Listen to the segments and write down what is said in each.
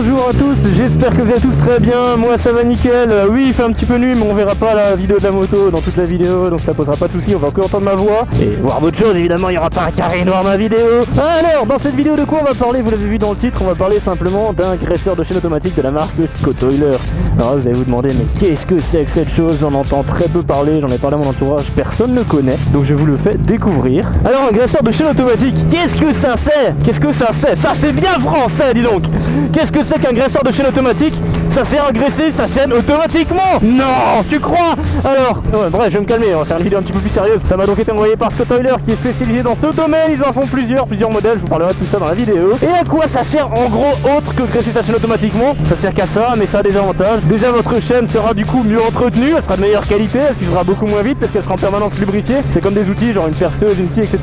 Bonjour à tous, j'espère que vous allez tous très bien, moi ça va nickel. Oui, il fait un petit peu nuit mais on verra pas la vidéo de la moto dans toute la vidéo, donc ça posera pas de soucis, on va que entendre ma voix et voir d'autres choses. Évidemment il n'y aura pas un carré noir dans ma vidéo. Alors dans cette vidéo de quoi on va parler? Vous l'avez vu dans le titre, on va parler simplement d'un graisseur de chaîne automatique de la marque Scott Oiler. Alors là, vous allez vous demander mais qu'est-ce que c'est que cette chose? J'en entends très peu parler, j'en ai parlé à mon entourage, personne ne connaît, donc je vous le fais découvrir. Alors un graisseur de chaîne automatique, qu'est-ce que ça c'est? Qu'est-ce que ça c'est? Ça c'est bien français, dis donc. Qu'est-ce que c'est qu'un graisseur de chaîne automatique? Ça sert à graisser sa chaîne automatiquement. Non, tu crois? Alors, ouais, bref, je vais me calmer, on va faire une vidéo un petit peu plus sérieuse. Ça m'a donc été envoyé par Scott Oiler qui est spécialisé dans ce domaine. Ils en font plusieurs modèles, je vous parlerai de tout ça dans la vidéo. Et à quoi ça sert en gros autre que graisser sa chaîne automatiquement? Ça sert qu'à ça, mais ça a des avantages. Déjà votre chaîne sera du coup mieux entretenue, elle sera de meilleure qualité, elle s'usera beaucoup moins vite parce qu'elle sera en permanence lubrifiée. C'est comme des outils, genre une perceuse, une scie, etc.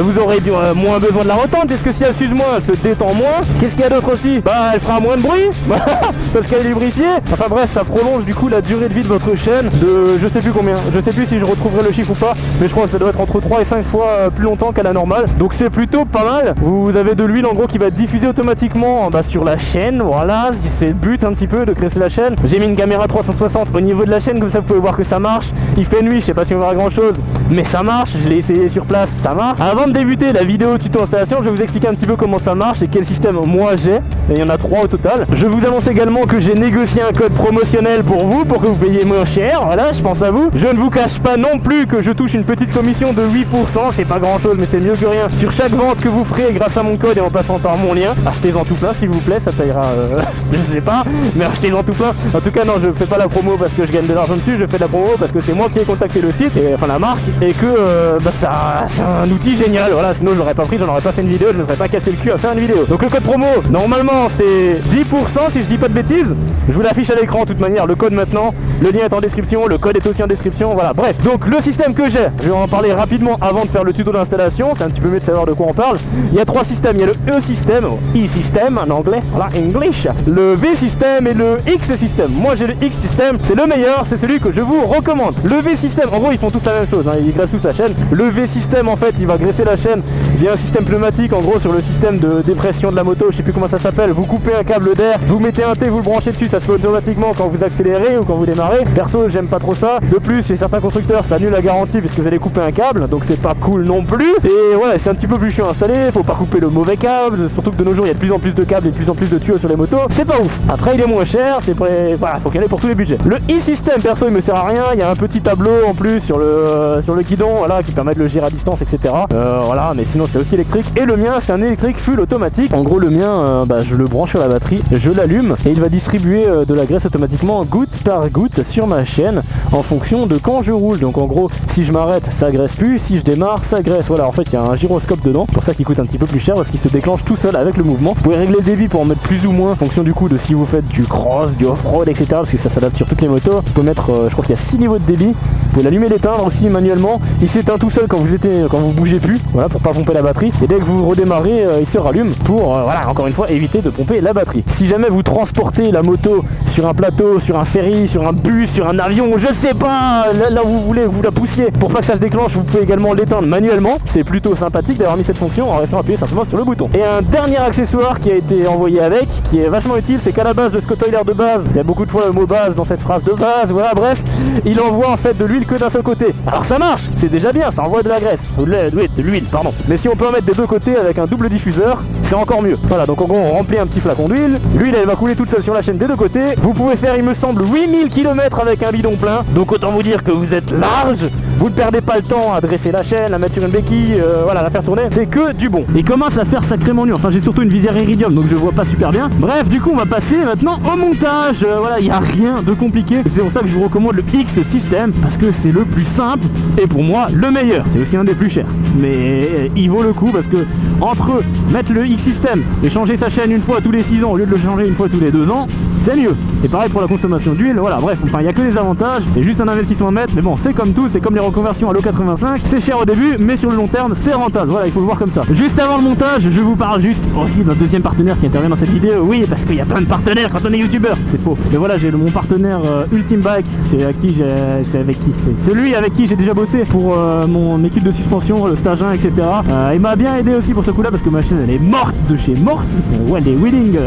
Vous aurez moins besoin de la retendre, parce que si elle s'use moins, elle se détend moins. Qu'est-ce qu'il y a d'autre aussi? Bah elle fera moins de bruit parce qu'elle est lubrifiée. Enfin bref, ça prolonge du coup la durée de vie de votre chaîne de je sais plus combien, je sais plus si je retrouverai le chiffre ou pas, mais je crois que ça doit être entre 3 et 5 fois plus longtemps qu'à la normale, donc c'est plutôt pas mal. Vous avez de l'huile en gros qui va être diffusée automatiquement sur la chaîne, voilà, c'est le but un petit peu de graisser la chaîne. J'ai mis une caméra 360 au niveau de la chaîne, comme ça vous pouvez voir que ça marche. Il fait nuit, je sais pas si on verra grand chose, mais ça marche, je l'ai essayé sur place, ça marche. Avant de débuter la vidéo tuto installation, je vais vous expliquer un petit peu comment ça marche et quel système moi j'ai, et il y en a 3 au total. Je vous annonce également que j'ai négocié un code promotionnel pour vous, pour que vous payiez moins cher, voilà, je pense à vous. Je ne vous cache pas non plus que je touche une petite commission de 8%, c'est pas grand chose mais c'est mieux que rien, sur chaque vente que vous ferez grâce à mon code et en passant par mon lien. Achetez-en tout plein s'il vous plaît, ça payera, je sais pas, mais achetez-en tout plein. En tout cas non, je fais pas la promo parce que je gagne de l'argent dessus, je fais de la promo parce que c'est moi qui ai contacté le site, et, enfin la marque, et que ça c'est un outil génial, voilà, sinon je l'aurais pas pris, j'en aurais pas fait une vidéo, je me serais pas cassé le cul à faire une vidéo. Donc le code promo, normalement c'est 10% si je dis pas de bêtises, je vous l'affiche à l'écran de toute manière, le code maintenant, le lien est en description, le code est aussi en description, voilà, bref. Donc le système que j'ai, je vais en parler rapidement avant de faire le tuto d'installation, c'est un petit peu mieux de savoir de quoi on parle. Il y a 3 systèmes, il y a le E-système, E-système en anglais, voilà, English, le V-système et le X-système. Moi j'ai le X-système, c'est le meilleur, c'est celui que je vous recommande. Le V-système, en gros ils font tous la même chose, hein, ils graissent tous la chaîne. Le V-système en fait, il va graisser la chaîne via un système pneumatique, en gros sur le système de dépression de la moto, je sais plus comment ça s'appelle. Vous coupez un câble d'air, vous mettez un T, vous le branchez dessus, ça se fait automatiquement quand vous accélérez ou quand vous démarrez. Perso j'aime pas trop ça. De plus chez certains constructeurs ça annule la garantie parce que vous allez couper un câble, donc c'est pas cool non plus. Et ouais, c'est un petit peu plus chiant à installer, faut pas couper le mauvais câble, surtout que de nos jours il y a de plus en plus de câbles et de plus en plus de tuyaux sur les motos, c'est pas ouf. Après il est moins cher, c'est prêt, voilà, faut qu'il y en ait pour tous les budgets. Le e-système perso il me sert à rien, il y a un petit tableau en plus sur le guidon, voilà, qui permet de le gérer à distance, etc. Voilà, mais sinon c'est aussi électrique. Et le mien c'est un électrique full automatique. En gros le mien, je le branche sur la batterie, je l'allume et il va distribuer de la graisse automatiquement goutte par goutte sur ma chaîne en fonction de quand je roule. Donc en gros si je m'arrête ça graisse plus, si je démarre ça graisse. Voilà, en fait il y a un gyroscope dedans, pour ça qu'il coûte un petit peu plus cher parce qu'il se déclenche tout seul avec le mouvement. Vous pouvez régler le débit pour en mettre plus ou moins en fonction du coup de si vous faites du cross, du off-road, etc. parce que ça s'adapte sur toutes les motos. Vous pouvez mettre, je crois qu'il y a 6 niveaux de débit. Vous pouvez l'allumer et l'éteindre aussi manuellement. Il s'éteint tout seul quand vous bougez plus, voilà, pour pas pomper la batterie. Et dès que vous redémarrez, il se rallume pour, voilà, encore une fois, éviter de pomper la batterie. Si jamais vous transportez la moto sur un plateau, sur un ferry, sur un bus, sur un avion, je sais pas, là où vous voulez que vous la poussiez, pour pas que ça se déclenche, vous pouvez également l'éteindre manuellement. C'est plutôt sympathique d'avoir mis cette fonction en restant appuyé simplement sur le bouton. Et un dernier accessoire qui a été envoyé avec, qui est vachement utile, c'est qu'à la base de Scott Oiler de base, il y a beaucoup de fois le mot base dans cette phrase de base, voilà, bref, il envoie en fait de l'huile que d'un seul côté. Alors ça marche, c'est déjà bien, ça envoie de la graisse, ou de l'huile, pardon. Mais si on peut en mettre des deux côtés avec un double diffuseur, c'est encore mieux. Voilà, donc en gros on remplit un petit flacon d'huile, l'huile elle va couler toute seule sur la chaîne des deux côtés. Vous pouvez faire, il me semble, 8000 km avec un bidon plein, donc autant vous dire que vous êtes large, vous ne perdez pas le temps à dresser la chaîne, la mettre sur une béquille, voilà, la faire tourner, c'est que du bon. Il commence à faire sacrément nu, enfin j'ai surtout une visière iridium donc je vois pas super bien. Bref, du coup on va passer maintenant au montage. Voilà, il n'y a rien de compliqué, c'est pour ça que je vous recommande le X-système, parce que c'est le plus simple et pour moi le meilleur. C'est aussi un des plus chers, mais il vaut le coup parce que entre mettre le X-système et changer sa chaîne une fois tous les 6 ans au lieu de le changer une fois tous les 2 ans, c'est mieux. Et pareil pour la consommation d'huile, voilà, bref, enfin il n'y a que des avantages, c'est juste un investissement à mettre, mais bon, c'est comme tout, c'est comme les en conversion à l'O85, c'est cher au début, mais sur le long terme, c'est rentable. Voilà, il faut le voir comme ça. Juste avant le montage, je vous parle juste aussi d'un deuxième partenaire qui intervient dans cette vidéo. Oui, parce qu'il y a plein de partenaires quand on est youtubeur. C'est faux. Mais voilà, j'ai mon partenaire Ultime Bike. C'est celui avec qui j'ai déjà bossé pour mon équipe de suspension, le stage 1, etc. Il m'a bien aidé aussi pour ce coup-là parce que ma chaîne elle est morte de chez morte. Ouais, les wheelings,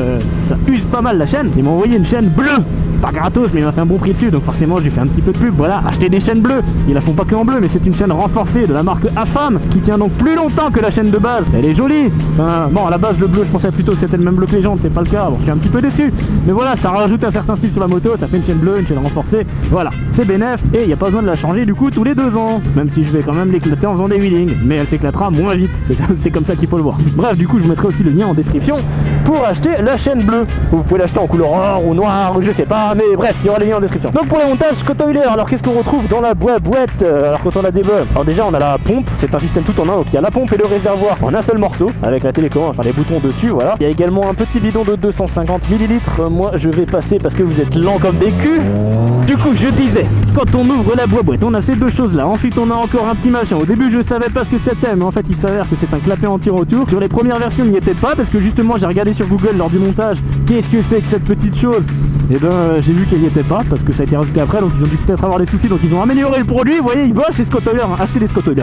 ça use pas mal la chaîne. Ils m'ont envoyé une chaîne bleue. Pas gratos, mais il m'a fait un bon prix dessus, donc forcément j'ai fait un petit peu de pub. Voilà, achetez des chaînes bleues. Ils la font pas que en bleu, mais c'est une chaîne renforcée de la marque AFAM qui tient donc plus longtemps que la chaîne de base. Elle est jolie. Enfin, bon, à la base le bleu, je pensais plutôt que c'était le même bleu que les jantes, c'est pas le cas. Bon, je suis un petit peu déçu, mais voilà, ça rajoute un certain style sur la moto. Ça fait une chaîne bleue, une chaîne renforcée. Voilà, c'est bénef et il n'y a pas besoin de la changer du coup tous les 2 ans. Même si je vais quand même l'éclater en faisant des wheelings, mais elle s'éclatera moins vite. C'est comme ça qu'il faut le voir. Bref, du coup, je vous mettrai aussi le lien en description pour acheter la chaîne bleue. Vous pouvez l'acheter en couleur or ou noir, je sais pas, mais bref, il y aura les liens en description. Donc pour les montages Scott Oiler, alors qu'est-ce qu'on retrouve dans la boîte alors quand on a des bœufs? Alors déjà on a la pompe, c'est un système tout en un, donc il y a la pompe et le réservoir en un seul morceau avec la télécommande, enfin les boutons dessus, voilà. Il y a également un petit bidon de 250 ml. Moi je vais passer parce que vous êtes lents comme des culs. Du coup je disais, quand on ouvre la boîte, on a ces deux choses là. Ensuite on a encore un petit machin. Au début je savais pas ce que c'était, mais en fait il s'avère que c'est un clapet anti-retour. Sur les premières versions il n'y était pas parce que justement j'ai regardé sur Google lors du montage qu'est-ce que c'est que cette petite chose. Et ben j'ai vu qu'elle n'y était pas parce que ça a été rajouté après, donc ils ont dû peut-être avoir des soucis, donc ils ont amélioré le produit. Vous voyez, ils bossent chez Scott Oiler, hein. Achetez des Scott Oiler.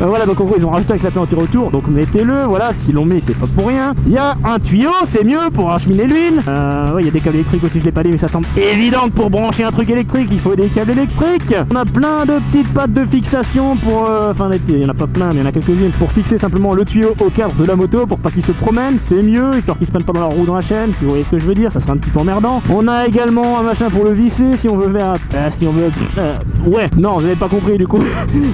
Voilà, donc en gros ils ont rajouté un clapet anti-retour, donc mettez-le. Voilà, s'ils l'ont mis c'est pas pour rien. Il y a un tuyau, c'est mieux pour acheminer l'huile. Ouais, il y a des câbles électriques aussi, je l'ai pas dit, mais ça semble évident que pour brancher un truc électrique il faut des câbles électriques. On a plein de petites pattes de fixation pour enfin il y en a pas plein mais il y en a quelques-unes pour fixer simplement le tuyau au cadre de la moto pour pas qu'il se promène, c'est mieux, histoire qu'il se prenne pas dans la roue dans la chaîne, si vous voyez ce que je veux dire, ça sera un petit peu emmerdant. On a également un machin pour le visser si on veut faire si on veut ouais, non, vous avez pas compris du coup.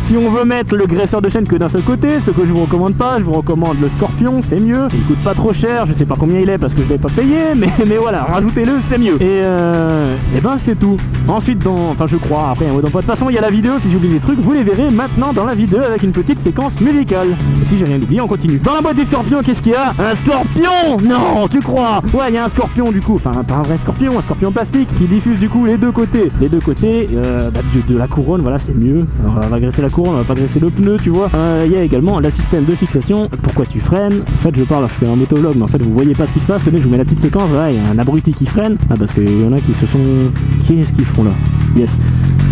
Si on veut mettre le graisseur de chaîne que d'un seul côté, ce que je vous recommande pas, je vous recommande le Scorpion, c'est mieux. Il coûte pas trop cher, je sais pas combien il est parce que je l'ai pas payé, mais voilà, rajoutez-le, c'est mieux. Et ben c'est tout. Ensuite enfin je crois, après de toute façon il y a la vidéo, si j'oublie des trucs, vous les verrez maintenant dans la vidéo avec une petite séquence musicale. Et si j'ai rien oublié, on continue. Dans la boîte du Scorpion, qu'est-ce qu'il y a? Un scorpion? Non, tu crois? Ouais, il y a un scorpion du coup, enfin pas un vrai scorpion, un scorpion plastique qui diffuse du coup les deux côtés. Les deux côtés de la couronne, voilà, c'est mieux. Alors, on va graisser la couronne, on va pas graisser le pneu, tu vois. Il y a également le système de fixation. Pourquoi tu freines? En fait, je fais un motovlog, mais en fait, vous voyez pas ce qui se passe. Tenez, je vous mets la petite séquence. Voilà, il y a un abruti qui freine. Ah, parce qu'il y en a qui se sont. Qu'est-ce qu'ils font là? Yes.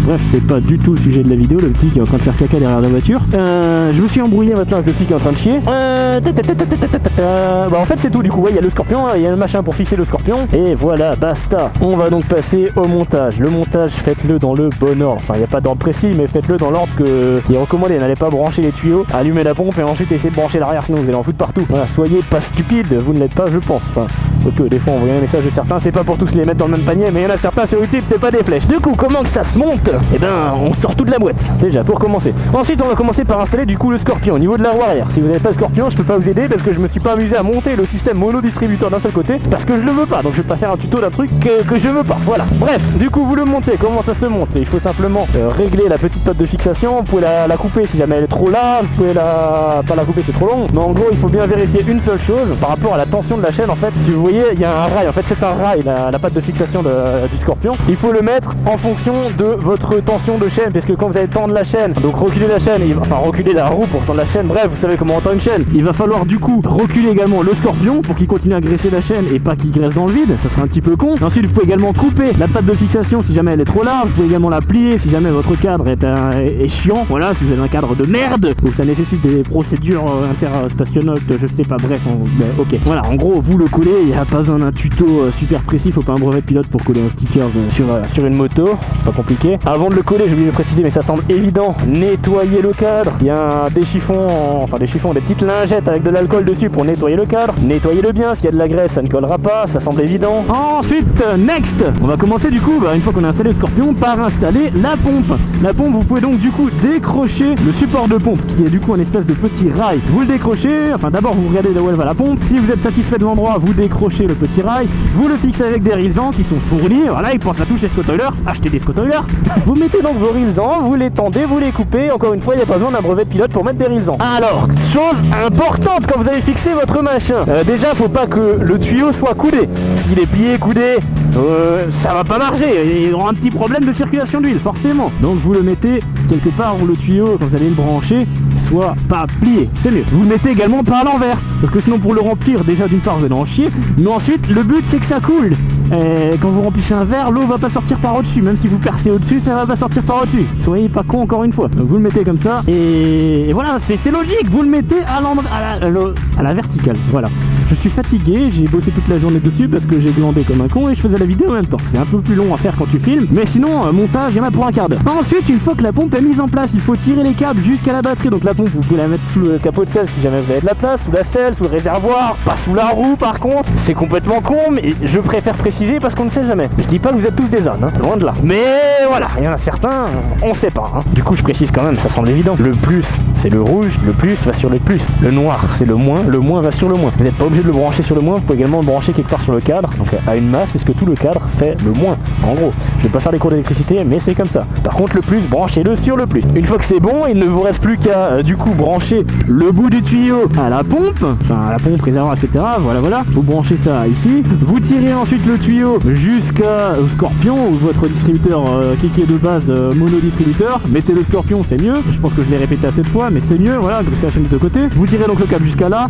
Bref, c'est pas du tout le sujet de la vidéo, le petit qui est en train de faire caca derrière la voiture. Je me suis embrouillé maintenant avec le petit qui est en train de chier. Bah en fait c'est tout du coup, ouais, il y a le Scorpion, il y a le machin pour fixer le Scorpion. Et voilà, basta. On va donc passer au montage. Le montage, faites-le dans le bon ordre. Enfin, il n'y a pas d'ordre précis, mais faites-le dans l'ordre qui est recommandé. N'allez pas brancher les tuyaux, allumer la pompe et ensuite essayer de brancher l'arrière, sinon vous allez en foutre partout. Voilà, soyez pas stupide, vous ne l'êtes pas, je pense. Enfin, ok, des fois on voit un message de certains, c'est pas pour tous les mettre dans le même panier, mais il y en a certains sur YouTube, c'est pas des flèches. Du coup, comment que ça se monte? Eh ben, on sort tout de la boîte, déjà, pour commencer. Ensuite, on va commencer par installer du coup le Scorpion au niveau de la roue arrière. Si vous n'avez pas le Scorpion, je peux pas vous aider parce que je me suis pas amusé à monter le système monodistributeur d'un seul côté parce que je le veux pas, donc je vais pas faire un tuto d'un truc que je veux pas. Voilà. Bref, du coup, vous le montez. Comment ça se monte? Il faut simplement régler la petite patte de fixation. Vous pouvez la couper si jamais elle est trop large. Vous pouvez pas la couper, c'est trop long. Mais en gros, il faut bien vérifier une seule chose par rapport à la tension de la chaîne. En fait, si vous voyez, il y a un rail. En fait, c'est un rail, la patte de fixation du Scorpion. Il faut le mettre en fonction de votre tension de chaîne, parce que quand vous allez tendre la chaîne, donc reculer la chaîne, enfin reculer la roue pour tendre la chaîne. Bref, vous savez comment on tend une chaîne. Il va falloir du coup reculer également le Scorpion pour qu'il continue à graisser la chaîne et pas qu'il graisse dans le vide. Ça serait un petit peu con. Ensuite, vous pouvez également couper la patte de fixation si jamais elle est trop large. Vous pouvez également la plier si jamais votre cadre est chiant. Voilà, si vous avez un cadre de merde ou ça nécessite des procédures interspationnelles, je sais pas. Bref, ok. Voilà, en gros, vous le collez. Il n'y a pas besoin d'un tuto super précis. Faut pas un brevet de pilote pour coller un sticker sur une moto. C'est pas compliqué. Avant de le coller, j'ai oublié de préciser, mais ça semble évident. Nettoyer le cadre. Il y a des chiffons, des petites lingettes avec de l'alcool dessus pour nettoyer le cadre. Nettoyez-le bien. S'il y a de la graisse, ça ne collera pas. Ça semble évident. Ensuite, next, on va commencer du coup, une fois qu'on a installé le Scorpion, par installer la pompe. La pompe, vous pouvez donc du coup décrocher le support de pompe, qui est du coup un espèce de petit rail. Vous le décrochez, enfin d'abord vous regardez de où elle va la pompe. Si vous êtes satisfait de l'endroit, vous décrochez le petit rail. Vous le fixez avec des railsans qui sont fournis. Voilà, ils pensent à tout chez Scott Oiler. Achetez des Scott Oiler. Vous mettez donc vos railsans, vous les tendez, vous les coupez. Encore une fois, il n'y a pas besoin d'un brevet de pilote pour mettre des railsans. Alors, chose importante quand vous allez fixer votre machin. Déjà, faut pas que le tuyau soit coudé. S'il est plié, coudé, ça va pas marcher. Il y aura un petit problème de circulation d'huile, forcément. Donc vous le mettez quelque part où le tuyau, quand vous allez le brancher, soit pas plié. C'est mieux. Vous le mettez également pas à l'envers, parce que sinon pour le remplir, déjà d'une part vous allez en chier, mais ensuite le but c'est que ça coule. Et quand vous remplissez un verre, l'eau va pas sortir par au-dessus, même si vous percez au-dessus, ça va pas sortir par au-dessus. Soyez pas con encore une fois. Vous le mettez comme ça, et voilà, c'est logique, vous le mettez à la verticale. Voilà. Je suis fatigué, j'ai bossé toute la journée dessus parce que j'ai glandé comme un con et je faisais la vidéo en même temps. C'est un peu plus long à faire quand tu filmes, mais sinon, montage, il y en a pour un quart d'heure. Ensuite, une fois que la pompe est mise en place, il faut tirer les câbles jusqu'à la batterie. Donc la pompe, vous pouvez la mettre sous le capot de selle si jamais vous avez de la place, sous la selle, sous le réservoir, pas sous la roue par contre. C'est complètement con, mais je préfère préciser parce qu'on ne sait jamais. Je dis pas que vous êtes tous des ânes, hein, loin de là. Mais voilà, il y en a certains, on sait pas. Hein. Du coup, je précise quand même, ça semble évident. Le plus, c'est le rouge, le plus va sur le plus. Le noir, c'est le moins va sur le moins. Vous n'êtes pas obligé de le brancher sur le moins, vous pouvez également le brancher quelque part sur le cadre, donc à une masse, puisque tout le cadre fait le moins. En gros, je vais pas faire des cours d'électricité, mais c'est comme ça. Par contre, le plus, branchez-le sur le plus. Une fois que c'est bon, il ne vous reste plus qu'à du coup brancher le bout du tuyau à la pompe, enfin à la pompe, réservoir, etc. Voilà. Vous branchez ça ici. Vous tirez ensuite le tuyau jusqu'au Scorpion ou votre distributeur qui est de base mono-distributeur. Mettez le Scorpion, c'est mieux. Je pense que je l'ai répété assez de fois, mais c'est mieux. Voilà, c'est la chaîne des deux côtés. Vous tirez donc le câble jusqu'à là.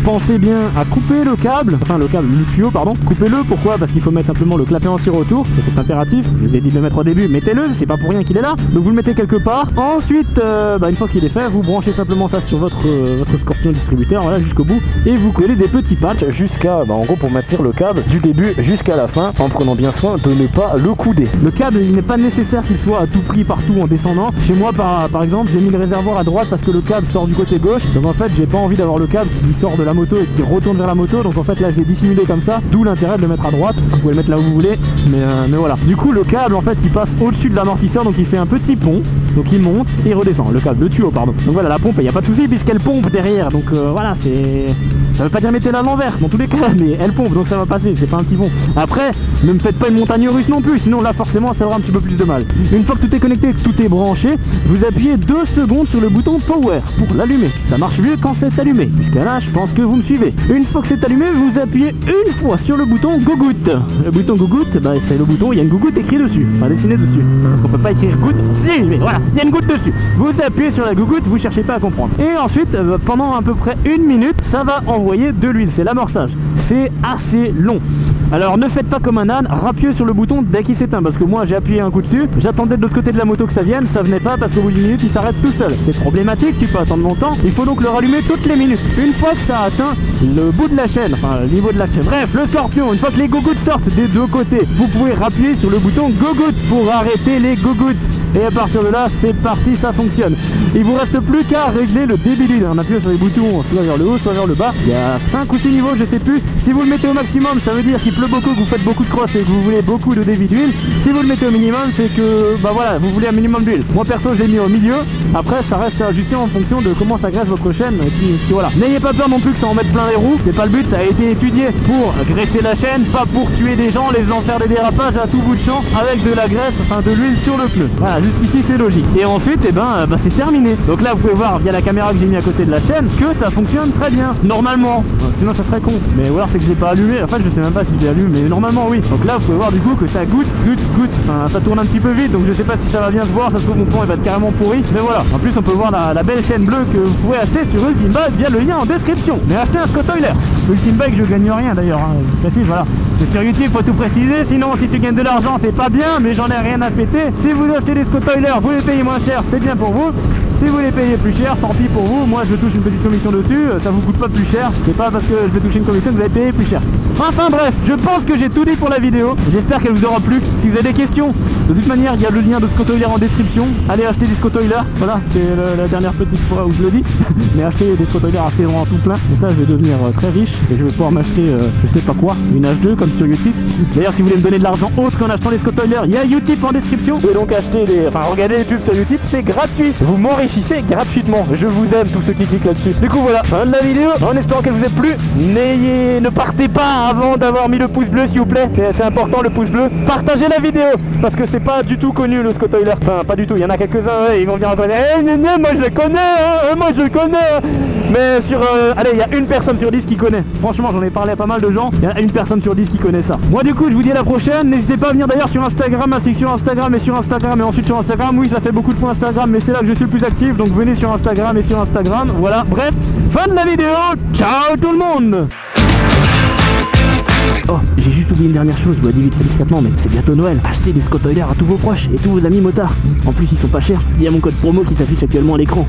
Pensez bien à couper le câble, le tuyau, pardon. Coupez-le. Pourquoi? Parce qu'il faut mettre simplement le clapet enti-retour. Ça, c'est impératif. Je vous ai dit de le mettre au début. Mettez-le. C'est pas pour rien qu'il est là. Donc vous le mettez quelque part. Ensuite, une fois qu'il est fait, vous branchez simplement ça sur votre Scorpion distributeur, voilà, jusqu'au bout, et vous collez des petits patchs jusqu'à, en gros, pour maintenir le câble du début jusqu'à la fin, en prenant bien soin de ne pas le couder. Le câble, il n'est pas nécessaire qu'il soit à tout prix partout en descendant. Chez moi, par exemple, j'ai mis le réservoir à droite parce que le câble sort du côté gauche. Donc en fait, j'ai pas envie d'avoir le câble qui sort de la moto et qui retourne vers la moto. Donc en fait, là, je l'ai dissimulé comme ça. D'où l'intérêt de le mettre à droite. Vous pouvez le mettre là où vous voulez, mais voilà. Du coup, le câble, en fait, il passe au-dessus de l'amortisseur, donc il fait un petit pont. Donc il monte et redescend. Le câble, le tuyau, pardon. Donc voilà, la pompe, il n'y a pas de souci puisqu'elle pompe derrière. Donc voilà, ça veut pas dire mettez-la à l'envers dans tous les cas, mais elle pompe, donc ça va passer, c'est pas un petit pont. Après, ne me faites pas une montagne russe non plus, sinon là forcément ça aura un petit peu plus de mal. Une fois que tout est connecté, que tout est branché, vous appuyez 2 secondes sur le bouton Power pour l'allumer. Ça marche mieux quand c'est allumé. Jusqu'à là, je pense que vous me suivez. Une fois que c'est allumé, vous appuyez une fois sur le bouton Gougoute. Le bouton Gougoute, c'est le bouton, il y a une gougoute écrite dessus, enfin dessinée dessus. Parce qu'on peut pas écrire goutte, si, mais voilà, il y a une goutte dessus. Vous appuyez sur la gougoute, vous cherchez pas à comprendre. Et ensuite, pendant à peu près 1 minute, ça va envoyer de l'huile, c'est l'amorçage. C'est assez long. Alors ne faites pas comme un âne, rappuyez sur le bouton dès qu'il s'éteint, parce que moi j'ai appuyé un coup dessus, j'attendais de l'autre côté de la moto que ça vienne, ça venait pas parce qu'au bout d'une minute il s'arrête tout seul. C'est problématique, tu peux attendre longtemps, il faut donc le rallumer toutes les minutes. Une fois que ça a atteint le bout de la chaîne, enfin le niveau de la chaîne, bref, le Scorpion, une fois que les gougoutes sortent des deux côtés, vous pouvez rappuyer sur le bouton Gougoute pour arrêter les gougoutes. Et à partir de là, c'est parti, ça fonctionne. Il vous reste plus qu'à régler le débit d'huile en appuyant sur les boutons, soit vers le haut, soit vers le bas. Il y a 5 ou 6 niveaux, je sais plus. Si vous le mettez au maximum, ça veut dire qu'il pleut beaucoup, que vous faites beaucoup de cross et que vous voulez beaucoup de débit d'huile. Si vous le mettez au minimum, c'est que, voilà, vous voulez un minimum d'huile. Moi perso, j'ai mis au milieu. Après, ça reste ajusté en fonction de comment ça graisse votre chaîne. Et puis voilà. N'ayez pas peur non plus que ça en mette plein les roues. C'est pas le but, ça a été étudié pour graisser la chaîne, pas pour tuer des gens, les faisant faire des dérapages à tout bout de champ avec de la graisse, enfin de l'huile sur le pneu. Voilà, jusqu'ici c'est logique. Et ensuite, c'est terminé. Donc là, vous pouvez voir via la caméra que j'ai mis à côté de la chaîne que ça fonctionne très bien. Normalement. Sinon, ça serait con. Mais ou alors, c'est que je l'ai pas allumé. En fait, je sais même pas si je l'ai allumé, mais normalement, oui. Donc là, vous pouvez voir du coup que ça goutte. Enfin, ça tourne un petit peu vite. Donc je sais pas si ça va bien se voir. Ça se trouve, mon plan il va être carrément pourri. Mais voilà. En plus, on peut voir la belle chaîne bleue que vous pouvez acheter sur Ultimbike via le lien en description. Mais achetez un Scott Oiler. Ultimbike, je gagne rien d'ailleurs. Je précise, voilà. C'est sur YouTube, faut tout préciser. Sinon, si tu gagnes de l'argent, c'est pas bien. Mais j'en ai rien à péter. Si vous achetez des Scott Oiler, vous les payez moins cher, c'est bien pour vous. Si vous les payez plus cher, tant pis pour vous. Moi, je touche une petite commission dessus. Ça vous coûte pas plus cher. C'est pas parce que je vais toucher une commission que vous allez payer plus cher. Enfin bref, je pense que j'ai tout dit pour la vidéo. J'espère qu'elle vous aura plu. Si vous avez des questions, de toute manière, il y a le lien de Scott Oiler en description. Allez acheter des Scott Oiler. Voilà, c'est la dernière petite fois où je le dis. Mais achetez des Scott Oiler, achetez-en tout plein. Comme ça, je vais devenir très riche et je vais pouvoir m'acheter, je sais pas quoi, une H2 comme sur Utip. D'ailleurs, si vous voulez me donner de l'argent autre qu'en achetant les Scott Oiler, il y a Utip en description. Vous pouvez donc acheter regarder les pubs sur Utip, c'est gratuit. Vous m'enrichissez gratuitement. Je vous aime tous ceux qui cliquent là-dessus. Du coup, voilà, fin de la vidéo. En espérant qu'elle vous ait plu. Ne partez pas avant d'avoir mis le pouce bleu, s'il vous plaît. C'est important le pouce bleu. Partagez la vidéo parce que c'est pas du tout connu le Scott Oiler. Enfin, pas du tout. Il y en a quelques-uns, ils vont venir reconnaître. Moi je le connais, moi je le connais. Mais sur... allez, il y a une personne sur 10 qui connaît. Franchement, j'en ai parlé à pas mal de gens. Il y a une personne sur 10 qui connaît ça. Moi, du coup, je vous dis à la prochaine. N'hésitez pas à venir d'ailleurs sur Instagram, ma section Instagram et sur Instagram et ensuite sur Instagram. Oui, ça fait beaucoup de fois Instagram, mais c'est là que je suis le plus actif. Donc venez sur Instagram et sur Instagram. Voilà, bref, fin de la vidéo. Ciao tout le monde. Oh, j'ai juste oublié une dernière chose, je vous l'ai dit vite fait discrètement, mais c'est bientôt Noël. Achetez des Scott Oiler à tous vos proches et tous vos amis motards. En plus, ils sont pas chers. Il y a mon code promo qui s'affiche actuellement à l'écran.